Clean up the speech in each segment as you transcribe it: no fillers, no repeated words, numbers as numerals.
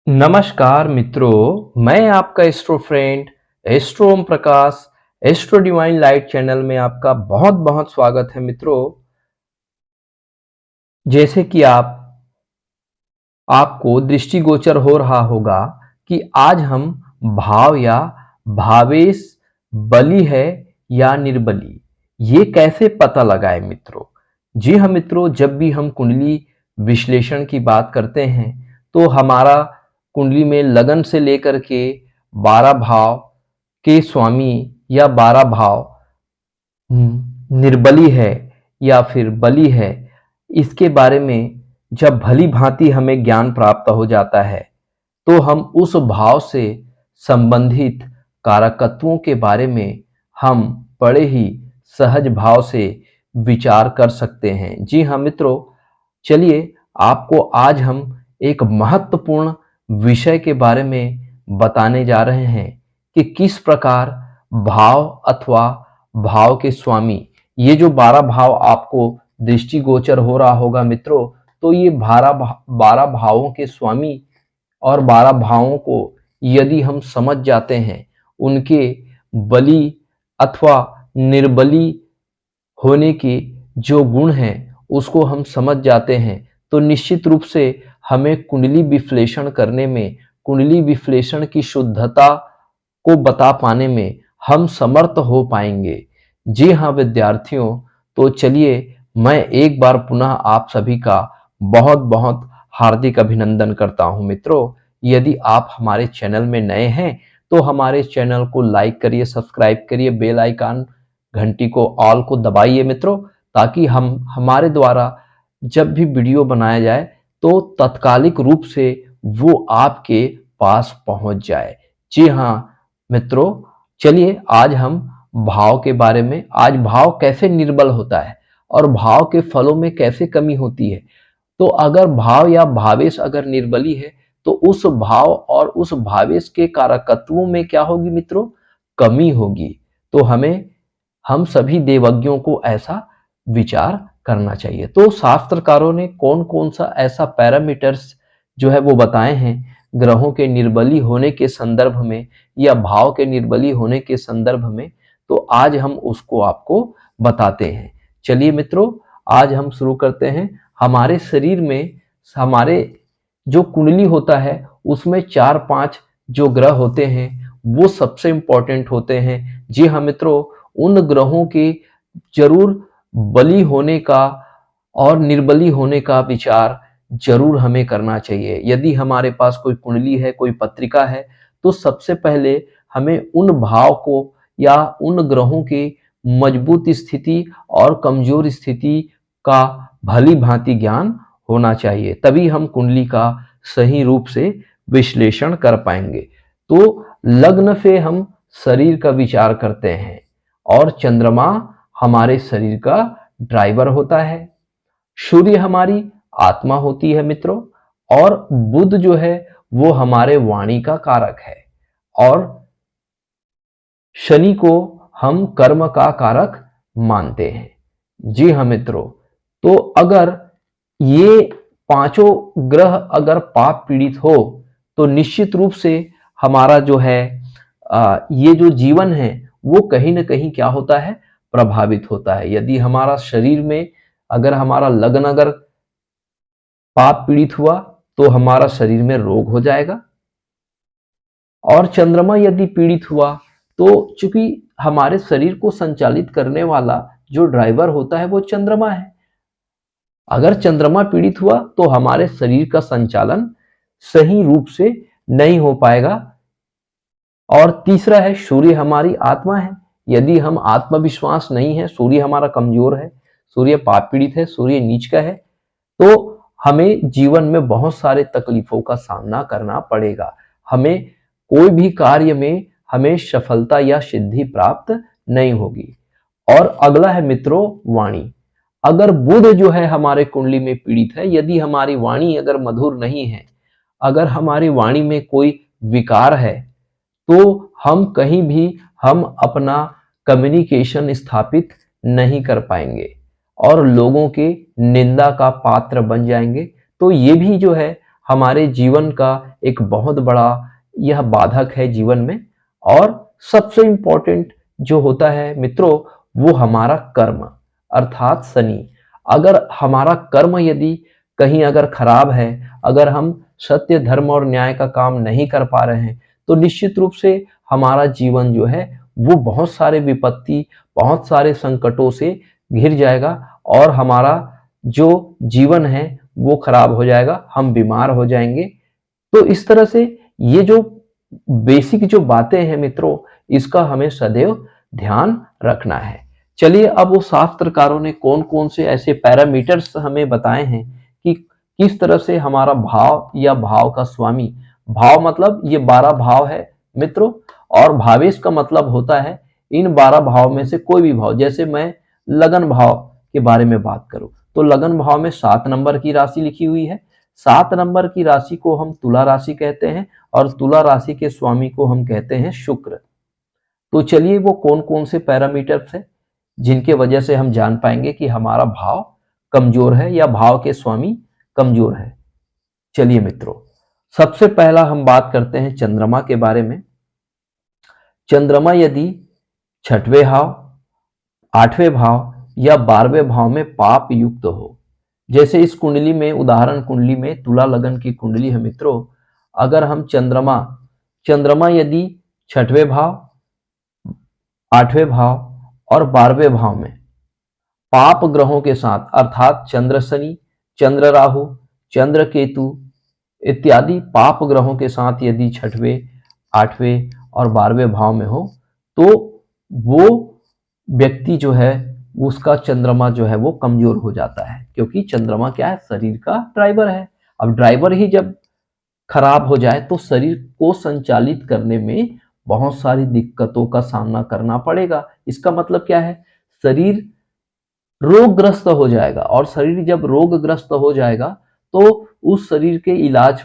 नमस्कार मित्रों, मैं आपका astro friend astro Om Prakash astro divine light channel में आपका बहुत बहुत स्वागत है मित्रों। जैसे कि आपको दृष्टिगोचर हो रहा होगा कि आज हम भाव या भावेश बली है या निर्बली, ये कैसे पता लगाए मित्रों। जी हाँ मित्रों, जब भी हम कुंडली विश्लेषण की बात करते हैं तो हमारा कुंडली में लगन से लेकर के 12 भाव के स्वामी या 12 भाव निर्बली है या फिर बली है, इसके बारे में जब भली भांति हमें ज्ञान प्राप्त हो जाता है तो हम उस भाव से संबंधित कारकत्वों के बारे में हम बड़े ही सहज भाव से विचार कर सकते हैं। जी हाँ मित्रों, चलिए आपको आज हम एक महत्वपूर्ण विषय के बारे में बताने जा रहे हैं कि किस प्रकार भाव अथवा भाव के स्वामी, ये जो 12 भाव आपको दृष्टिगोचर हो रहा होगा मित्रों, तो ये 12 भावों के स्वामी और 12 भावों को यदि हम समझ जाते हैं, उनके बली अथवा निर्बली होने के जो गुण हैं उसको हम समझ जाते हैं, तो निश्चित रूप से हमें कुंडली विश्लेषण करने में, कुंडली विश्लेषण की शुद्धता को बता पाने में हम समर्थ हो पाएंगे। जी हाँ विद्यार्थियों, तो चलिए मैं एक बार पुनः आप सभी का बहुत बहुत हार्दिक अभिनंदन करता हूं मित्रों। यदि आप हमारे चैनल में नए हैं तो हमारे चैनल को लाइक करिए, सब्सक्राइब करिए, बेल आइकन घंटी को ऑल को दबाइए मित्रों, ताकि हम हमारे द्वारा जब भी वीडियो बनाया जाए तो तत्कालिक रूप से वो आपके पास पहुंच जाए। जी हाँ मित्रों, चलिए आज हम भाव के बारे में, आज भाव कैसे निर्बल होता है और भाव के फलों में कैसे कमी होती है। तो अगर भाव या भावेश अगर निर्बली है तो उस भाव और उस भावेश के कारकत्वों में क्या होगी मित्रों, कमी होगी। तो हम सभी देवज्ञों को ऐसा विचार करना चाहिए। तो शास्त्रकारों ने कौन कौन सा ऐसा पैरामीटर्स जो है वो बताए हैं ग्रहों के निर्बली होने के संदर्भ में या भाव के निर्बली होने के संदर्भ में, तो आज हम उसको आपको बताते हैं। चलिए मित्रों, आज हम शुरू करते हैं। हमारे शरीर में, हमारे जो कुंडली होता है उसमें 4-5 जो ग्रह होते हैं वो सबसे इंपॉर्टेंट होते हैं। जी हाँ मित्रों, उन ग्रहों के जरूर बली होने का और निर्बली होने का विचार जरूर हमें करना चाहिए। यदि हमारे पास कोई कुंडली है, कोई पत्रिका है, तो सबसे पहले हमें उन भाव को या उन ग्रहों के मजबूत स्थिति और कमजोर स्थिति का भली भांति ज्ञान होना चाहिए, तभी हम कुंडली का सही रूप से विश्लेषण कर पाएंगे। तो लग्न से हम शरीर का विचार करते हैं और चंद्रमा हमारे शरीर का ड्राइवर होता है, सूर्य हमारी आत्मा होती है मित्रों, और बुध जो है वो हमारे वाणी का कारक है, और शनि को हम कर्म का कारक मानते हैं। जी हाँ मित्रों, तो अगर ये पांचों ग्रह अगर पाप पीड़ित हो तो निश्चित रूप से हमारा जो है ये जो जीवन है वो कहीं ना कहीं क्या होता है, प्रभावित होता है। यदि हमारा शरीर में अगर हमारा लग्न अगर पाप पीड़ित हुआ तो हमारा शरीर में रोग हो जाएगा, और चंद्रमा यदि पीड़ित हुआ तो चूंकि हमारे शरीर को संचालित करने वाला जो ड्राइवर होता है वो चंद्रमा है, अगर चंद्रमा पीड़ित हुआ तो हमारे शरीर का संचालन सही रूप से नहीं हो पाएगा। और तीसरा है सूर्य हमारी आत्मा है, यदि हम आत्मविश्वास नहीं है, सूर्य हमारा कमजोर है, सूर्य पाप पीड़ित है, सूर्य नीच का है, तो हमें जीवन में बहुत सारे तकलीफों का सामना करना पड़ेगा। हमें कोई भी कार्य में हमें सफलता या सिद्धि प्राप्त नहीं होगी। और अगला है मित्रों वाणी। अगर बुध जो है हमारे कुंडली में पीड़ित है, यदि हमारी वाणी अगर मधुर नहीं है, अगर हमारी वाणी में कोई विकार है, तो हम अपना कम्युनिकेशन स्थापित नहीं कर पाएंगे और लोगों के निंदा का पात्र बन जाएंगे। तो ये भी जो है हमारे जीवन का एक बहुत बड़ा यह बाधक है जीवन में। और सबसे इंपॉर्टेंट जो होता है मित्रों, वो हमारा कर्म अर्थात शनि। अगर हमारा कर्म यदि कहीं अगर खराब है, अगर हम सत्य धर्म और न्याय का काम नहीं कर पा रहे हैं, तो निश्चित रूप से हमारा जीवन जो है वो बहुत सारे विपत्ति, बहुत सारे संकटों से घिर जाएगा और हमारा जो जीवन है वो खराब हो जाएगा, हम बीमार हो जाएंगे। तो इस तरह से ये जो बेसिक जो बातें हैं मित्रों, इसका हमें सदैव ध्यान रखना है। चलिए, अब वो शास्त्रकारों ने कौन कौन से ऐसे पैरामीटर्स हमें बताए हैं कि किस तरह से हमारा भाव या भाव का स्वामी, भाव मतलब ये 12 भाव है मित्रों, और भावेश का मतलब होता है इन 12 भाव में से कोई भी भाव। जैसे मैं लगन भाव के बारे में बात करूं तो लगन भाव में 7 नंबर की राशि लिखी हुई है। 7 नंबर की राशि को हम तुला राशि कहते हैं और तुला राशि के स्वामी को हम कहते हैं शुक्र। तो चलिए, वो कौन कौन से पैरामीटर्स हैं जिनके वजह से हम जान पाएंगे कि हमारा भाव कमजोर है या भाव के स्वामी कमजोर है। चलिए मित्रों, सबसे पहला हम बात करते हैं चंद्रमा के बारे में। चंद्रमा यदि 6वें भाव, 8वें भाव या 12वें भाव में पाप युक्त हो, जैसे इस कुंडली में, उदाहरण कुंडली में तुला लगन की कुंडली है मित्रों, अगर हम चंद्रमा यदि 6वें भाव, 8वें भाव और 12वें भाव में पाप ग्रहों के साथ अर्थात चंद्र शनि, चंद्र राहु, चंद्र केतु इत्यादि पाप ग्रहों के साथ यदि 6वें, 8वें और 12वें भाव में हो, तो वो व्यक्ति जो है उसका चंद्रमा जो है वो कमजोर हो जाता है, क्योंकि चंद्रमा क्या है, शरीर का ड्राइवर है। अब ड्राइवर ही जब खराब हो जाए तो शरीर को संचालित करने में बहुत सारी दिक्कतों का सामना करना पड़ेगा। इसका मतलब क्या है, शरीर रोगग्रस्त हो जाएगा, और शरीर जब रोगग्रस्त हो जाएगा तो उस शरीर के इलाज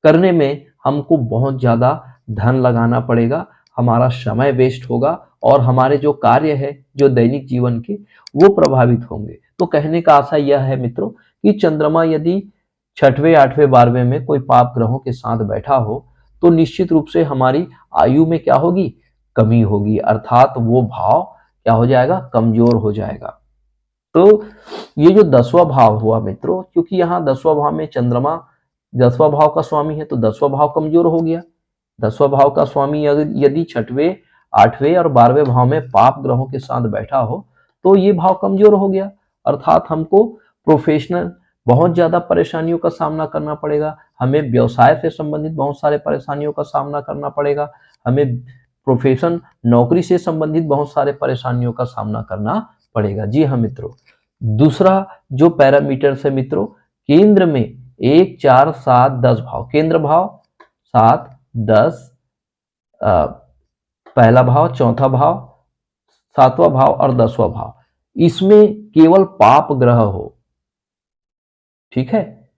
करने में हमको बहुत ज्यादा धन लगाना पड़ेगा, हमारा समय वेस्ट होगा और हमारे जो कार्य है जो दैनिक जीवन के, वो प्रभावित होंगे। तो कहने का आशा यह है मित्रों कि चंद्रमा यदि 6वें, 8वें, 12वें में कोई पाप ग्रहों के साथ बैठा हो तो निश्चित रूप से हमारी आयु में क्या होगी, कमी होगी, अर्थात वो भाव क्या हो जाएगा, कमजोर हो जाएगा। तो ये जो 10वां भाव हुआ मित्रों, क्योंकि यहाँ 10वां भाव में चंद्रमा 10वां भाव का स्वामी है तो 10वां भाव कमजोर हो गया। 10वां भाव का स्वामी यदि 6वें, 8वें और 12वें भाव में पाप ग्रहों के साथ बैठा हो तो ये भाव कमजोर हो गया, अर्थात हमको प्रोफेशनल बहुत ज्यादा परेशानियों का सामना करना पड़ेगा, हमें व्यवसाय से संबंधित बहुत सारे परेशानियों का सामना करना पड़ेगा, हमें प्रोफेशन नौकरी से संबंधित बहुत सारे परेशानियों का सामना करना पड़ेगा। जी हाँ मित्रों, दूसरा जो पैरामीटर है मित्रों, केंद्र में 1, 4, 7, 10 भाव, केंद्र भाव 7, 10, पहला भाव, चौथा भाव, 7वां भाव और 10वां भाव, इसमें केवल पाप ग्रह हो, ठीक है,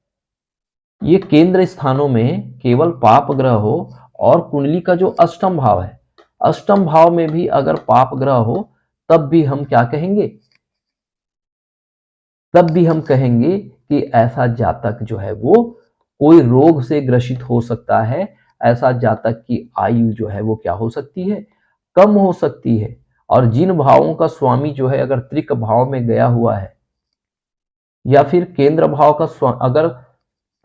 ये केंद्र स्थानों में केवल पाप ग्रह हो, और कुंडली का जो अष्टम भाव है, अष्टम भाव में भी अगर पाप ग्रह हो तब भी हम क्या कहेंगे, तब भी हम कहेंगे कि ऐसा जातक जो है वो कोई रोग से ग्रसित हो सकता है, ऐसा जातक की आयु जो है वो क्या हो सकती है, कम हो सकती है। और जिन भावों का स्वामी जो है अगर त्रिक भाव में गया हुआ है या फिर केंद्र भाव का अगर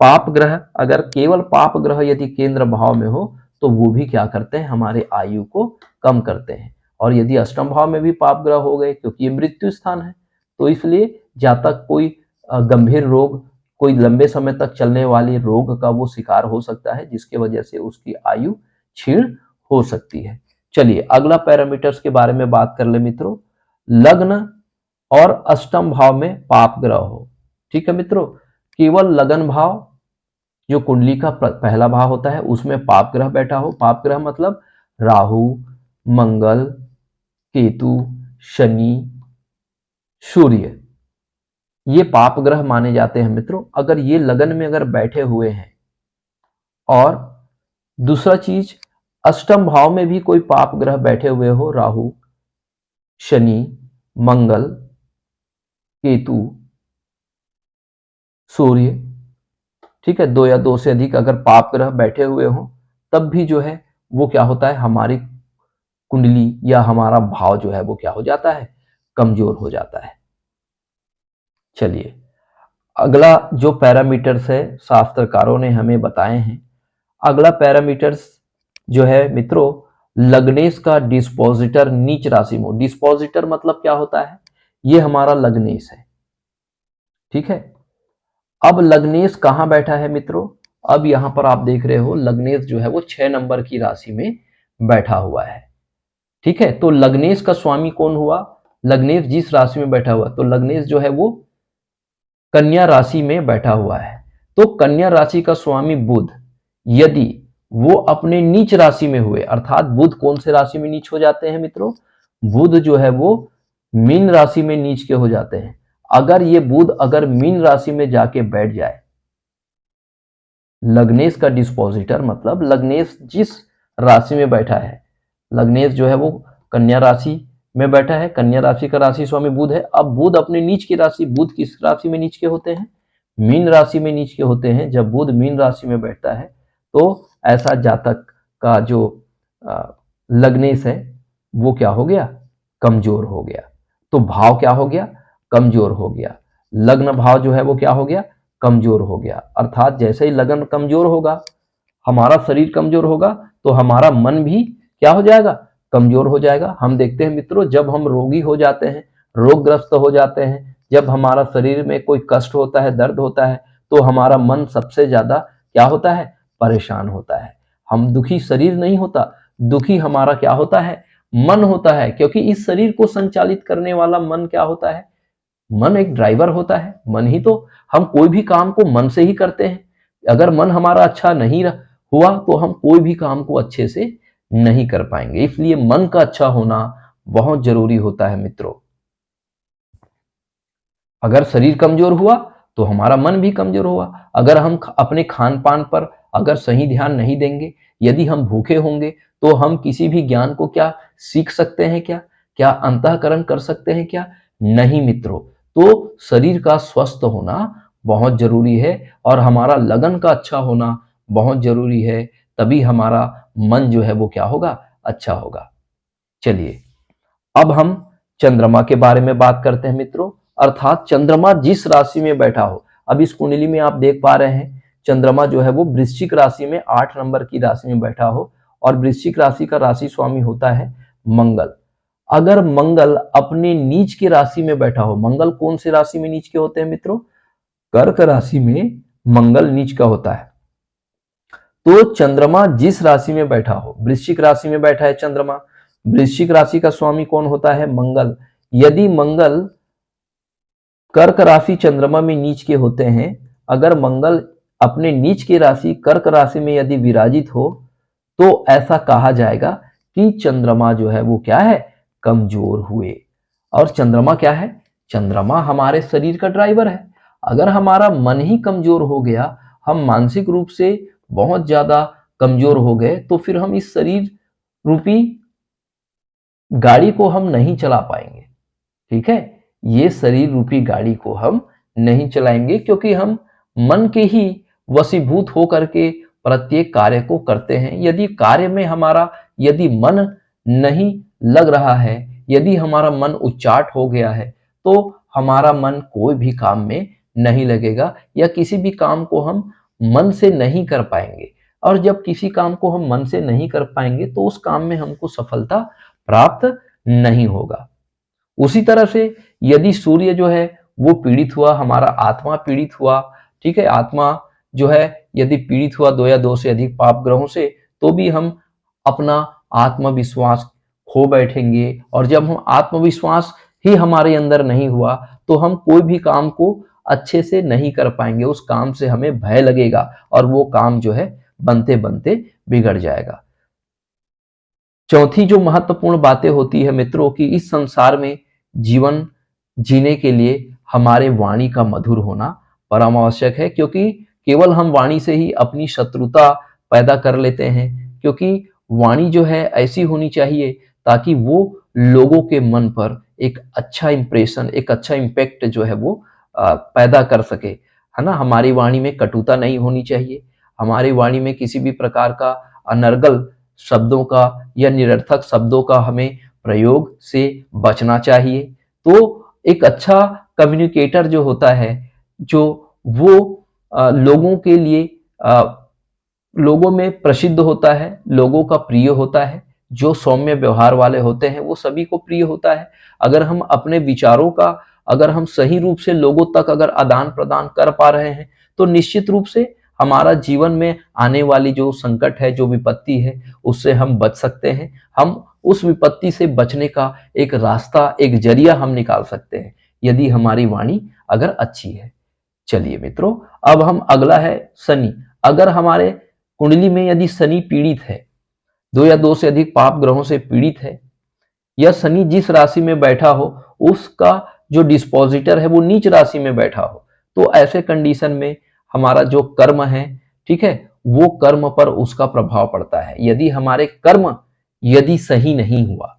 पाप ग्रह, अगर केवल पाप ग्रह यदि केंद्र भाव में हो तो वो भी क्या करते हैं, हमारे आयु को कम करते हैं। और यदि अष्टम भाव में भी पाप ग्रह हो गए, क्योंकि ये मृत्यु स्थान है, तो इसलिए जातक कोई गंभीर रोग, कोई लंबे समय तक चलने वाले रोग का वो शिकार हो सकता है, जिसके वजह से उसकी आयु क्षीण हो सकती है। चलिए, अगला पैरामीटर्स के बारे में बात कर ले मित्रों, लग्न और अष्टम भाव में पाप ग्रह हो। ठीक है मित्रों, केवल लगन भाव जो कुंडली का पहला भाव होता है उसमें पाप ग्रह बैठा हो, पाप ग्रह मतलब राहु, मंगल, केतु, शनि, सूर्य, ये पाप ग्रह माने जाते हैं मित्रों। अगर ये लगन में अगर बैठे हुए हैं, और दूसरा चीज अष्टम भाव में भी कोई पाप ग्रह बैठे हुए हो, राहु, शनि, मंगल, केतु, सूर्य, ठीक है, 2 या 2 से अधिक अगर पाप ग्रह बैठे हुए हों, तब भी जो है वो क्या होता है, हमारी कुंडली या हमारा भाव जो है वो क्या हो जाता है, कमजोर हो जाता है। चलिए, अगला जो पैरामीटर्स है शास्त्रकारों ने हमें बताए हैं, अगला पैरामीटर्स जो है मित्रों, लग्नेश का डिस्पोजिटर नीच राशि में। डिस्पोजिटर मतलब क्या होता है, ये हमारा लग्नेश है, ठीक है। अब लग्नेश कहां बैठा है मित्रों, अब यहां पर आप देख रहे हो लग्नेश जो है वो 6 नंबर की राशि में बैठा हुआ है, ठीक है। तो लग्नेश का स्वामी कौन हुआ, लग्नेश जिस राशि में बैठा हुआ, तो लग्नेश जो है वो कन्या राशि में बैठा हुआ है। तो कन्या राशि का स्वामी बुध, यदि वो अपने नीच राशि में हुए, अर्थात बुध कौन से राशि में नीच हो जाते हैं मित्रों, बुध जो है वो मीन राशि में नीच के हो जाते हैं। अगर ये बुध अगर मीन राशि में जाके बैठ जाए, लग्नेश का डिस्पोजिटर मतलब लग्नेश जिस राशि में बैठा है, लग्नेश जो है वो कन्या राशि में बैठा है, कन्या राशि का राशि स्वामी बुध है। अब बुध अपने नीच की राशि, बुध किस राशि में नीच के होते हैं, मीन राशि में नीच के होते हैं। जब बुध मीन राशि में बैठता है तो ऐसा जातक का जो लग्नेश है वो क्या हो गया, कमजोर हो गया। तो भाव क्या हो गया, कमजोर हो गया। लग्न भाव जो है वो क्या हो गया, कमजोर हो गया। अर्थात जैसे ही लगन कमजोर होगा, हमारा शरीर कमजोर होगा, तो हमारा मन भी क्या हो जाएगा, कमजोर हो जाएगा। हम देखते हैं मित्रों, जब हम रोगी हो जाते हैं, रोगग्रस्त हो जाते हैं, जब हमारा शरीर में कोई कष्ट होता है, दर्द होता है, तो हमारा मन सबसे ज्यादा क्या होता है, परेशान होता है। हम दुखी शरीर नहीं होता, दुखी हमारा क्या होता है, मन होता है। क्योंकि इस शरीर को संचालित करने वाला मन क्या होता है, मन एक ड्राइवर होता है। मन ही तो, हम कोई भी काम को मन से ही करते हैं। अगर मन हमारा अच्छा नहीं हुआ तो हम कोई भी काम को अच्छे से नहीं कर पाएंगे। इसलिए मन का अच्छा होना बहुत जरूरी होता है मित्रों। अगर शरीर कमजोर हुआ तो हमारा मन भी कमजोर हुआ। अगर हम अपने खान पान पर अगर सही ध्यान नहीं देंगे, यदि हम भूखे होंगे, तो हम किसी भी ज्ञान को क्या सीख सकते हैं, क्या क्या अंतःकरण कर सकते हैं, क्या नहीं मित्रों। तो शरीर का स्वस्थ होना बहुत जरूरी है और हमारा लगन का अच्छा होना बहुत जरूरी है। तभी हमारा मन जो है वो क्या होगा, अच्छा होगा। चलिए, अब हम चंद्रमा के बारे में बात करते हैं मित्रों। अर्थात चंद्रमा जिस राशि में बैठा हो, अब इस कुंडली में आप देख पा रहे हैं चंद्रमा जो है वो वृश्चिक राशि में 8 नंबर की राशि में बैठा हो, और वृश्चिक राशि का राशि स्वामी होता है मंगल। अगर मंगल अपने नीच की राशि में बैठा हो, मंगल कौन सी राशि में नीच के होते हैं मित्रों, कर्क राशि में मंगल नीच का होता है। तो चंद्रमा जिस राशि में बैठा हो, वृश्चिक राशि में बैठा है चंद्रमा, वृश्चिक राशि का स्वामी कौन होता है, मंगल। यदि मंगल कर्क राशि चंद्रमा में नीच के होते हैं, अगर मंगल अपने नीच की राशि कर्क राशि में यदि विराजित हो, तो ऐसा कहा जाएगा कि चंद्रमा जो है वो क्या है, कमजोर हुए। और चंद्रमा क्या है, चंद्रमा हमारे शरीर का ड्राइवर है। अगर हमारा मन ही कमजोर हो गया, हम मानसिक रूप से बहुत ज्यादा कमजोर हो गए, तो फिर हम इस शरीर रूपी गाड़ी को हम नहीं चला पाएंगे। ठीक है, ये शरीर रूपी गाड़ी को हम नहीं चलाएंगे, क्योंकि हम मन के ही वशीभूत होकर के प्रत्येक कार्य को करते हैं। यदि कार्य में हमारा यदि मन नहीं लग रहा है, यदि हमारा मन उच्चाट हो गया है, तो हमारा मन कोई भी काम में नहीं लगेगा, या किसी भी काम को हम मन से नहीं कर पाएंगे। और जब किसी काम को हम मन से नहीं कर पाएंगे, तो उस काम में हमको सफलता प्राप्त नहीं होगा। उसी तरह से यदि सूर्य जो है वो पीड़ित हुआ, हमारा आत्मा पीड़ित हुआ, ठीक है, आत्मा जो है यदि पीड़ित हुआ 2 या 2 से अधिक पाप ग्रहों से, तो भी हम अपना आत्मविश्वास खो बैठेंगे। और जब हम आत्मविश्वास ही हमारे अंदर नहीं हुआ, तो हम कोई भी काम को अच्छे से नहीं कर पाएंगे। उस काम से हमें भय लगेगा और वो काम जो है बनते बनते बिगड़ जाएगा। चौथी जो महत्वपूर्ण बातें होती है मित्रों, कि इस संसार में जीवन जीने के लिए हमारे वाणी का मधुर होना परम आवश्यक है। क्योंकि केवल हम वाणी से ही अपनी शत्रुता पैदा कर लेते हैं। क्योंकि वाणी जो है ऐसी होनी चाहिए ताकि वो लोगों के मन पर एक अच्छा इंप्रेशन, एक अच्छा इम्पैक्ट जो है वो पैदा कर सके, है ना। हमारी वाणी में कटुता नहीं होनी चाहिए, हमारी वाणी में किसी भी प्रकार का अनर्गल शब्दों का या निरर्थक शब्दों का हमें प्रयोग से बचना चाहिए। तो एक अच्छा कम्युनिकेटर जो होता है, जो वो लोगों के लिए लोगों में प्रसिद्ध होता है, लोगों का प्रिय होता है। जो सौम्य व्यवहार वाले होते हैं वो सभी को प्रिय होता है। अगर हम अपने विचारों का अगर हम सही रूप से लोगों तक अगर आदान प्रदान कर पा रहे हैं, तो निश्चित रूप से हमारा जीवन में आने वाली जो संकट है, जो विपत्ति है, उससे हम बच सकते हैं। हम उस विपत्ति से बचने का एक रास्ता, एक जरिया हम निकाल सकते हैं, यदि हमारी वाणी अगर अच्छी है। चलिए मित्रों, अब हम अगला है शनि। अगर हमारे कुंडली में यदि शनि पीड़ित है, 2 या 2 से अधिक पाप ग्रहों से पीड़ित है, या शनि जिस राशि में बैठा हो उसका जो डिस्पोजिटर है वो नीच राशि में बैठा हो, तो ऐसे कंडीशन में हमारा जो कर्म है, ठीक है, वो कर्म पर उसका प्रभाव पड़ता है। यदि हमारे कर्म यदि सही नहीं हुआ,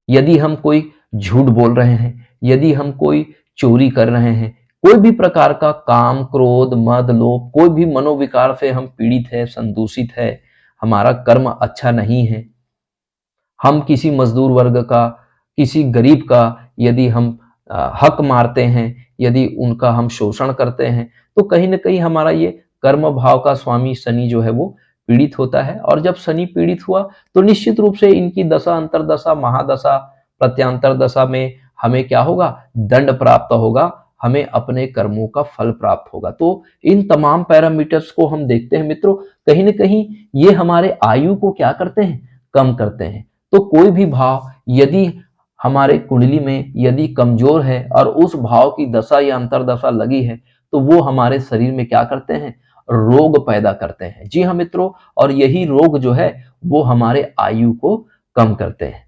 यदि हम कोई झूठ बोल रहे हैं, यदि हम कोई चोरी कर रहे हैं, कोई भी प्रकार का काम, क्रोध, मद, लोभ, कोई भी मनोविकार से हम पीड़ित है, संदूषित है, हमारा कर्म अच्छा नहीं है, हम किसी मजदूर वर्ग का, किसी गरीब का यदि हम हक मारते हैं, यदि उनका हम शोषण करते हैं, तो कहीं न कहीं हमारा ये कर्म भाव का स्वामी शनि जो है वो पीड़ित होता है। और जब शनि पीड़ित हुआ तो निश्चित रूप से इनकी दशा, अंतर्दशा, महादशा, प्रत्यांतर दशा में हमें क्या होगा? दंड प्राप्त होगा, हमें अपने कर्मों का फल प्राप्त होगा। तो इन तमाम पैरामीटर्स को हम देखते हैं मित्रों, कहीं न कहीं ये हमारे आयु को क्या करते हैं? कम करते हैं। तो कोई भी भाव यदि हमारे कुंडली में यदि कमजोर है और उस भाव की दशा या अंतर्दशा लगी है, तो वो हमारे शरीर में क्या करते हैं? रोग पैदा करते हैं। जी हाँ मित्रों, और यही रोग जो है वो हमारे आयु को कम करते हैं।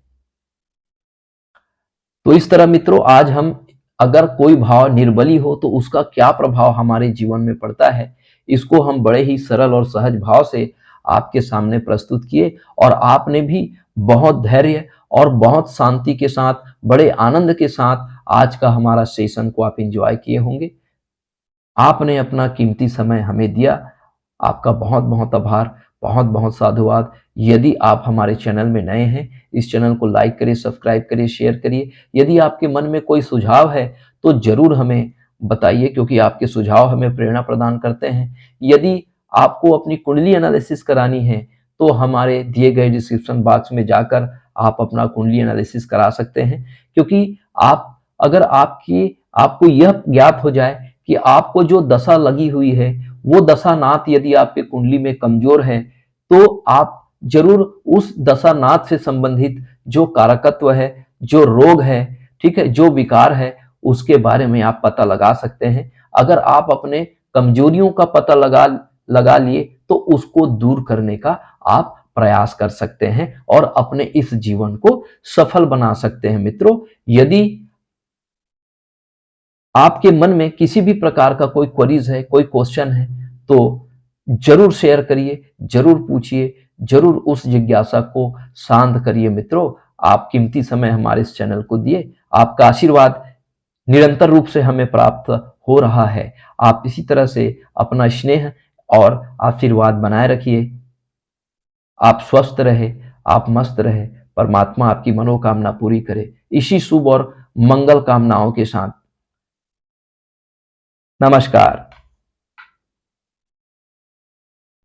तो इस तरह मित्रों, आज हम अगर कोई भाव निर्बली हो तो उसका क्या प्रभाव हमारे जीवन में पड़ता है, इसको हम बड़े ही सरल और सहज भाव से आपके सामने प्रस्तुत किए, और आपने भी बहुत धैर्य और बहुत शांति के साथ, बड़े आनंद के साथ आज का हमारा सेशन को आप एंजॉय किए होंगे। आपने अपना कीमती समय हमें दिया, आपका बहुत बहुत आभार, बहुत बहुत साधुवाद। यदि आप हमारे चैनल में नए हैं, इस चैनल को लाइक करिए, सब्सक्राइब करिए, शेयर करिए। यदि आपके मन में कोई सुझाव है तो जरूर हमें बताइए, क्योंकि आपके सुझाव हमें प्रेरणा प्रदान करते हैं। यदि आपको अपनी कुंडली एनालिसिस करानी है तो हमारे दिए गए डिस्क्रिप्शन बॉक्स में जाकर आप अपना कुंडली एनालिसिस करा सकते हैं, क्योंकि आप अगर आपको यह ज्ञात हो जाए कि आपको जो दशा लगी हुई है वो दशा नाथ यदि आपके कुंडली में कमजोर है, तो आप जरूर उस दशा नाथ से संबंधित जो कारकत्व है, जो रोग है, ठीक है, जो विकार है, उसके बारे में आप पता लगा सकते हैं। अगर आप अपने कमजोरियों का पता लगा लिए तो उसको दूर करने का आप प्रयास कर सकते हैं और अपने इस जीवन को सफल बना सकते हैं। मित्रों, यदि आपके मन में किसी भी प्रकार का कोई क्वेरीज है, कोई क्वेश्चन है, तो जरूर शेयर करिए, जरूर पूछिए, जरूर उस जिज्ञासा को शांत करिए। मित्रों, आप कीमती समय हमारे इस चैनल को दिए, आपका आशीर्वाद निरंतर रूप से हमें प्राप्त हो रहा है। आप इसी तरह से अपना स्नेह और आशीर्वाद बनाए रखिए। आप स्वस्थ रहे, आप मस्त रहे, परमात्मा आपकी मनोकामना पूरी करे। इसी शुभ और मंगल कामनाओं के साथ नमस्कार।